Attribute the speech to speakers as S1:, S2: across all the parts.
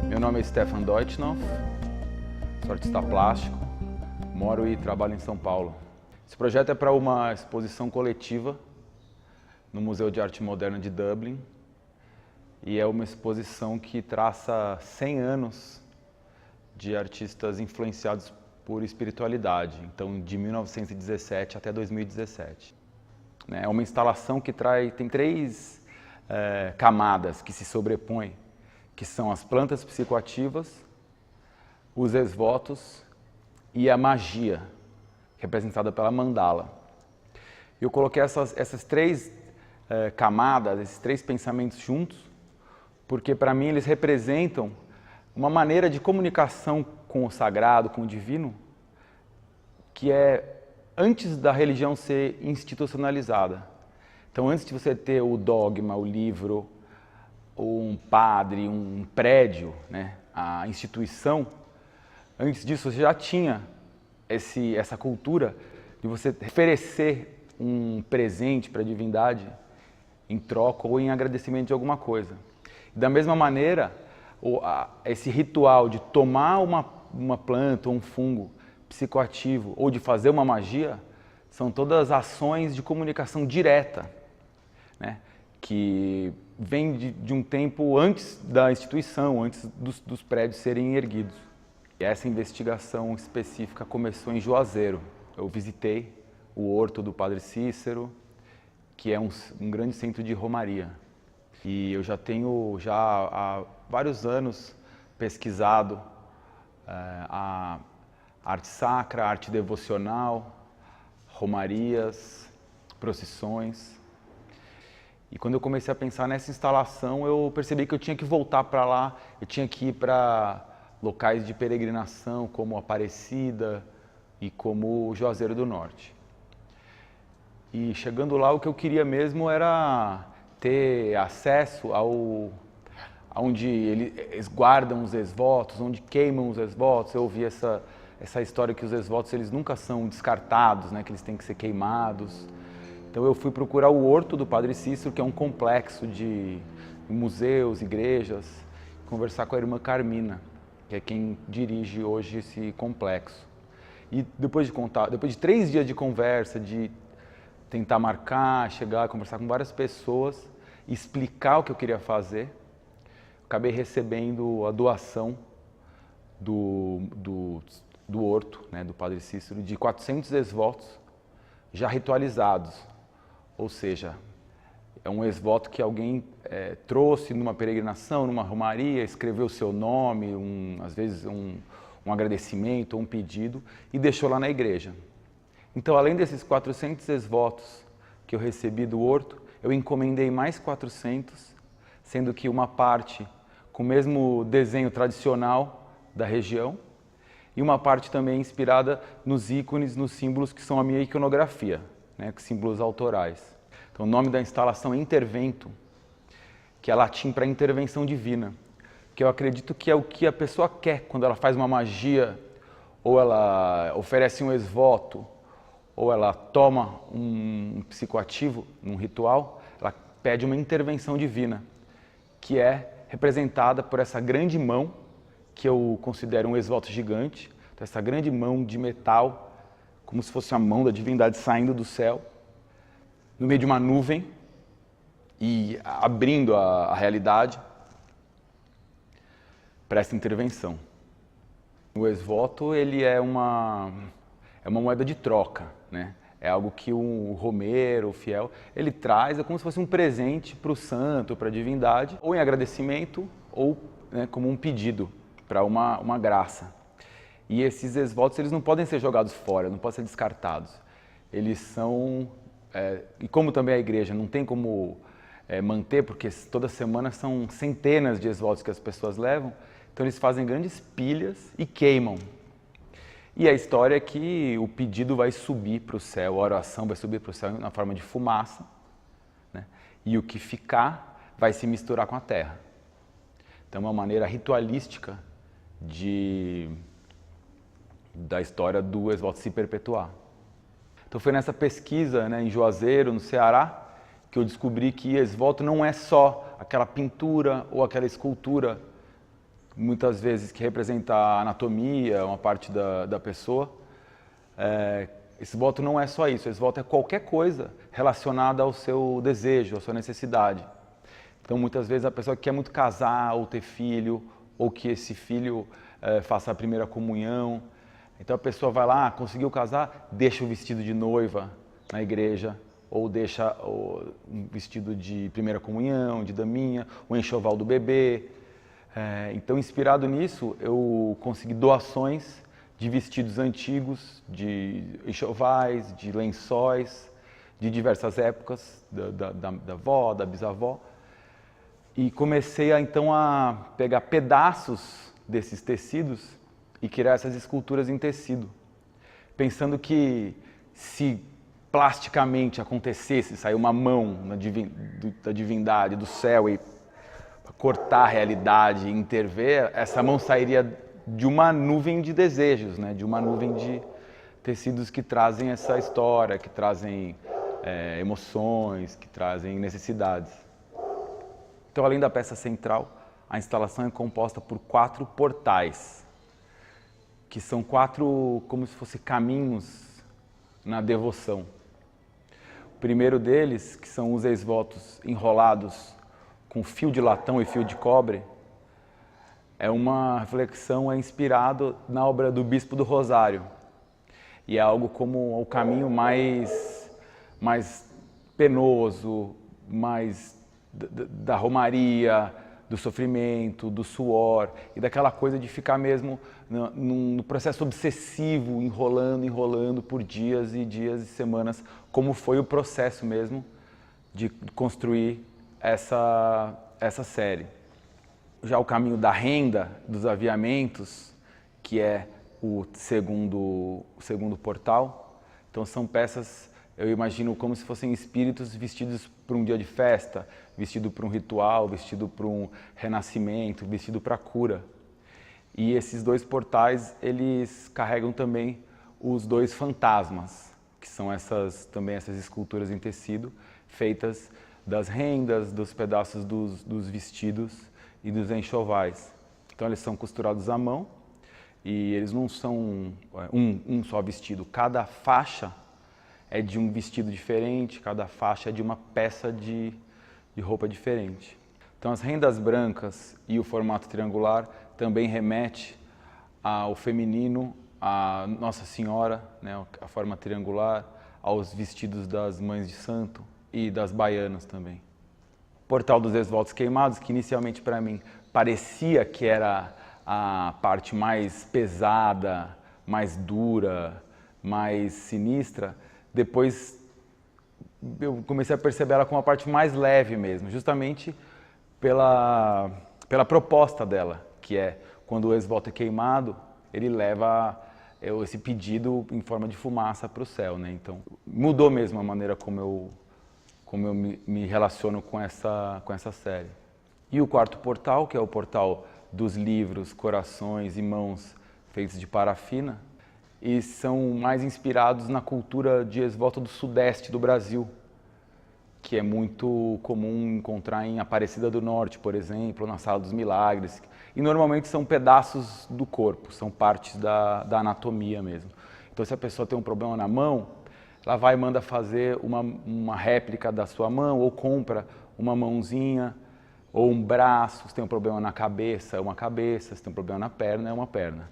S1: Meu nome é Stefan Deutschnoff, sou artista plástico, moro e trabalho em São Paulo. Esse projeto é para uma exposição coletiva no Museu de Arte Moderna de Dublin e é uma exposição que traça 100 anos de artistas influenciados por espiritualidade, então de 1917 até 2017. É uma instalação que tem três camadas que se sobrepõem, que são as plantas psicoativas, os esvotos e a magia, representada pela mandala. Eu coloquei essas três camadas, esses três pensamentos juntos, porque para mim eles representam uma maneira de comunicação com o sagrado, com o divino, que é antes da religião ser institucionalizada. Então, antes de você ter o dogma, o livro, um padre, um prédio, né, a instituição, antes disso você já tinha essa cultura de você oferecer um presente para a divindade em troca ou em agradecimento de alguma coisa. Da mesma maneira, esse ritual de tomar uma planta ou um fungo psicoativo ou de fazer uma magia são todas ações de comunicação direta, né, que vem de um tempo antes da instituição, antes dos prédios serem erguidos. E essa investigação específica começou em Juazeiro. Eu visitei o Horto do Padre Cícero, que é um grande centro de romaria. E eu já tenho há vários anos pesquisado a arte sacra, a arte devocional, romarias, procissões. E quando eu comecei a pensar nessa instalação, eu percebi que eu tinha que voltar para lá, eu tinha que ir para locais de peregrinação, como Aparecida e como Juazeiro do Norte. E chegando lá, o que eu queria mesmo era ter acesso onde eles guardam os esvotos, onde queimam os esvotos. Eu ouvi essa história que os esvotos eles nunca são descartados, né, que eles têm que ser queimados. Então eu fui procurar o Horto do Padre Cícero, que é um complexo de museus, igrejas, conversar com a irmã Carmina, que é quem dirige hoje esse complexo. E depois de 3 dias de conversa, de tentar marcar, chegar, conversar com várias pessoas, explicar o que eu queria fazer, acabei recebendo a doação do Horto, né, do Padre Cícero, de 400 esvotos já ritualizados. Ou seja, é um esvoto que alguém trouxe numa peregrinação, numa romaria, escreveu o seu nome, às vezes um agradecimento, um pedido, e deixou lá na igreja. Então, além desses 400 esvotos que eu recebi do Horto, eu encomendei mais 400, sendo que uma parte com o mesmo desenho tradicional da região e uma parte também inspirada nos ícones, nos símbolos que são a minha iconografia, né, símbolos autorais. Então, o nome da instalação é Intervento, que é latim para intervenção divina, que eu acredito que é o que a pessoa quer quando ela faz uma magia, ou ela oferece um esvoto, ou ela toma um psicoativo num ritual, ela pede uma intervenção divina, que é representada por essa grande mão, que eu considero um esvoto gigante, então, essa grande mão de metal, como se fosse a mão da divindade saindo do céu, no meio de uma nuvem e abrindo a realidade para essa intervenção. O esvoto ele é uma moeda de troca, né? É algo que o romeiro, o fiel, ele traz, é como se fosse um presente para o santo, para a divindade, ou em agradecimento, ou, né, como um pedido para uma graça. E esses esvotos eles não podem ser jogados fora, não podem ser descartados. Eles são, e como também a igreja não tem como manter, porque toda semana são centenas de esvotos que as pessoas levam, então eles fazem grandes pilhas e queimam. E a história é que o pedido vai subir para o céu, a oração vai subir para o céu na forma de fumaça, né? E o que ficar vai se misturar com a terra. Então é uma maneira ritualística da história do esvoto se perpetuar. Então foi nessa pesquisa, né, em Juazeiro, no Ceará, que eu descobri que esvoto não é só aquela pintura ou aquela escultura, muitas vezes que representa a anatomia, uma parte da pessoa. Esvoto não é só isso, esvoto é qualquer coisa relacionada ao seu desejo, à sua necessidade. Então, muitas vezes a pessoa quer muito casar ou ter filho, ou que esse filho faça a primeira comunhão. Então a pessoa vai lá, conseguiu casar, deixa o vestido de noiva na igreja, ou deixa um vestido de primeira comunhão, de daminha, o enxoval do bebê. Então, inspirado nisso, eu consegui doações de vestidos antigos, de enxovais, de lençóis, de diversas épocas, da avó, da bisavó. E comecei então a pegar pedaços desses tecidos e criar essas esculturas em tecido, pensando que se plasticamente acontecesse, sair uma mão da divindade, do céu, e cortar a realidade, intervir, essa mão sairia de uma nuvem de desejos, né? De uma nuvem de tecidos que trazem essa história, que trazem emoções, que trazem necessidades. Então, além da peça central, a instalação é composta por 4 portais, que são 4 como se fossem caminhos na devoção. O primeiro deles, que são os esvotos enrolados com fio de latão e fio de cobre, é uma reflexão, é inspirado na obra do Bispo do Rosário. E é algo como o caminho mais penoso, mais da romaria, do sofrimento, do suor e daquela coisa de ficar mesmo no processo obsessivo, enrolando por dias e semanas, como foi o processo mesmo de construir essa série. Já o caminho da renda, dos aviamentos, que é o segundo portal, então são peças, eu imagino como se fossem espíritos vestidos para um dia de festa, vestido para um ritual, vestido para um renascimento, vestido para a cura. E esses 2 portais, eles carregam também os 2 fantasmas, que são também essas esculturas em tecido, feitas das rendas, dos pedaços dos vestidos e dos enxovais. Então eles são costurados à mão e eles não são um só vestido. Cada faixa é de um vestido diferente, cada faixa é de uma peça de roupa diferente. Então as rendas brancas e o formato triangular também remete ao feminino, à Nossa Senhora, né, a forma triangular, aos vestidos das mães de santo e das baianas também. Portal dos esvotos queimados, que inicialmente para mim parecia que era a parte mais pesada, mais dura, mais sinistra, depois eu comecei a perceber ela como uma parte mais leve mesmo, justamente pela proposta dela, que é quando o esvoto é queimado, ele leva esse pedido em forma de fumaça para o céu, né? Então mudou mesmo a maneira como eu me relaciono com essa série. E o 4º portal, que é o portal dos livros, corações e mãos feitos de parafina, e são mais inspirados na cultura de esvoto do sudeste do Brasil, que é muito comum encontrar em Aparecida do Norte, por exemplo, na Sala dos Milagres. E normalmente são pedaços do corpo, são partes da anatomia mesmo. Então, se a pessoa tem um problema na mão, ela vai e manda fazer uma réplica da sua mão, ou compra uma mãozinha, ou um braço. Se tem um problema na cabeça, é uma cabeça. Se tem um problema na perna, é uma perna.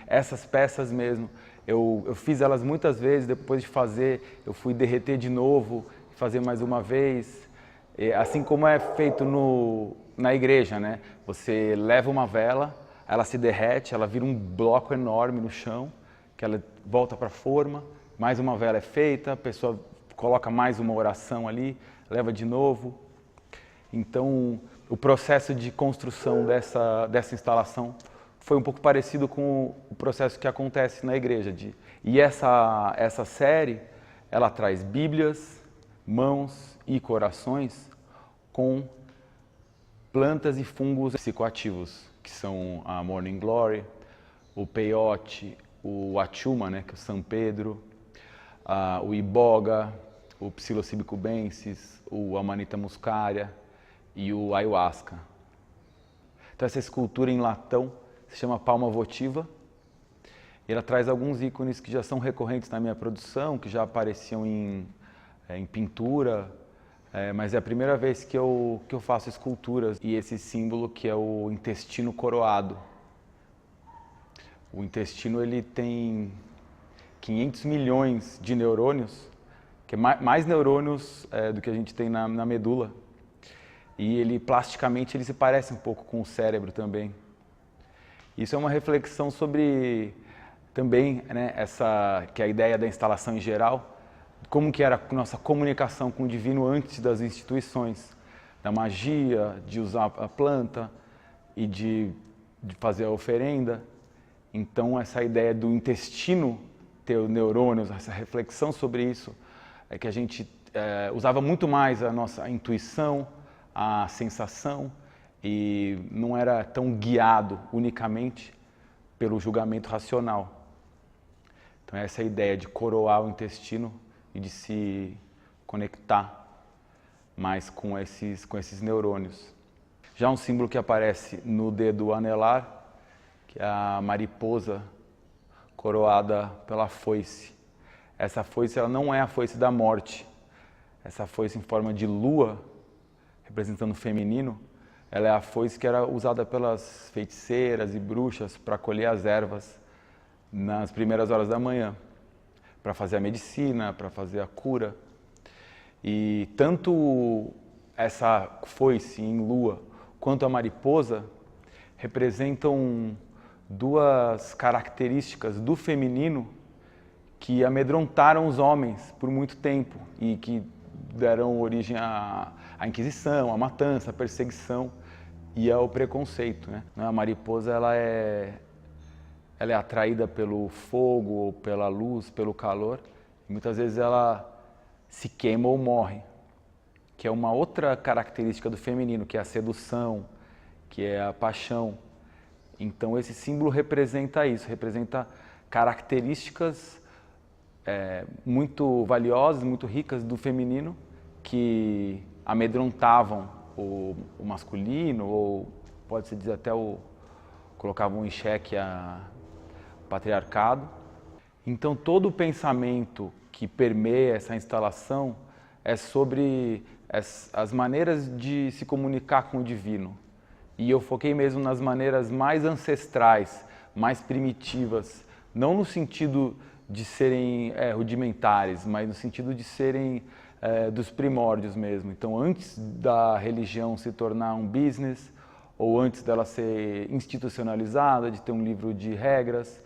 S1: Essas peças mesmo, eu fiz elas muitas vezes, depois de fazer, eu fui derreter de novo, fazer mais uma vez. Assim como é feito na igreja, né? Você leva uma vela, ela se derrete, ela vira um bloco enorme no chão, que ela volta para a forma, mais uma vela é feita, a pessoa coloca mais uma oração ali, leva de novo. Então, o processo de construção dessa instalação foi um pouco parecido com o processo que acontece na igreja. E essa série, ela traz bíblias, mãos e corações com plantas e fungos psicoativos, que são a Morning Glory, o peiote, o achuma, né, que é o São Pedro, o iboga, o Psilocybe cubensis, o Amanita muscaria e o ayahuasca. Então essa escultura em latão se chama palma votiva. Ela traz alguns ícones que já são recorrentes na minha produção, que já apareciam em pintura, mas é a primeira vez que eu faço esculturas. E esse símbolo que é o intestino coroado. O intestino ele tem 500 milhões de neurônios, que é mais neurônios do que a gente tem na medula. E ele plasticamente ele se parece um pouco com o cérebro também. Isso é uma reflexão sobre também, né, que é a ideia da instalação em geral, como que era a nossa comunicação com o divino antes das instituições, da magia, de usar a planta e de fazer a oferenda. Então essa ideia do intestino ter neurônios, essa reflexão sobre isso, é que a gente usava muito mais a nossa intuição, a sensação, e não era tão guiado unicamente pelo julgamento racional. Então essa é a ideia de coroar o intestino e de se conectar mais com esses neurônios. Já um símbolo que aparece no dedo anelar, que é a mariposa coroada pela foice. Essa foice ela não é a foice da morte. Essa foice em forma de lua, representando o feminino, ela é a foice que era usada pelas feiticeiras e bruxas para colher as ervas nas primeiras horas da manhã, para fazer a medicina, para fazer a cura. E tanto essa foice em lua quanto a mariposa representam duas características do feminino que amedrontaram os homens por muito tempo e que deram origem à Inquisição, à matança, à perseguição e ao preconceito, né? A mariposa ela é atraída pelo fogo, ou pela luz, pelo calor, e muitas vezes ela se queima ou morre, que é uma outra característica do feminino, que é a sedução, que é a paixão. Então esse símbolo representa isso, representa características muito valiosas, muito ricas do feminino, que amedrontavam o masculino, ou pode-se dizer até colocavam em xeque o patriarcado. Então todo o pensamento que permeia essa instalação é sobre as maneiras de se comunicar com o divino. E eu foquei mesmo nas maneiras mais ancestrais, mais primitivas, não no sentido de serem rudimentares, mas no sentido de serem dos primórdios mesmo. Então antes da religião se tornar um business, ou antes dela ser institucionalizada, de ter um livro de regras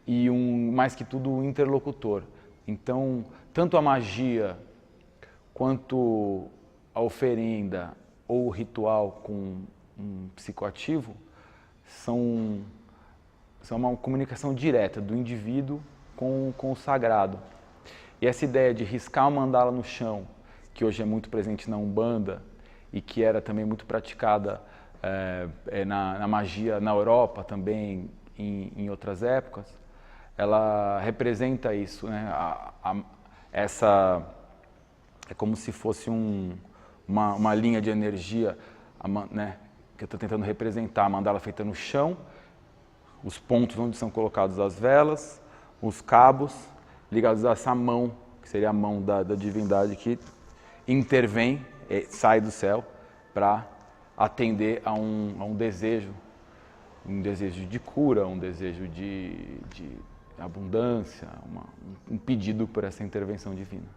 S1: e mais que tudo um interlocutor. Então tanto a magia quanto a oferenda ou o ritual com um psicoativo são uma comunicação direta do indivíduo com o sagrado. E essa ideia de riscar uma mandala no chão, que hoje é muito presente na Umbanda e que era também muito praticada na magia na Europa também, em outras épocas, ela representa isso, né? Essa é como se fosse uma linha de energia, né? Que eu estou tentando representar, a mandala feita no chão, os pontos onde são colocadas as velas, os cabos ligados a essa mão, que seria a mão da divindade que intervém, sai do céu para atender a um desejo de cura, um desejo de abundância, um pedido por essa intervenção divina.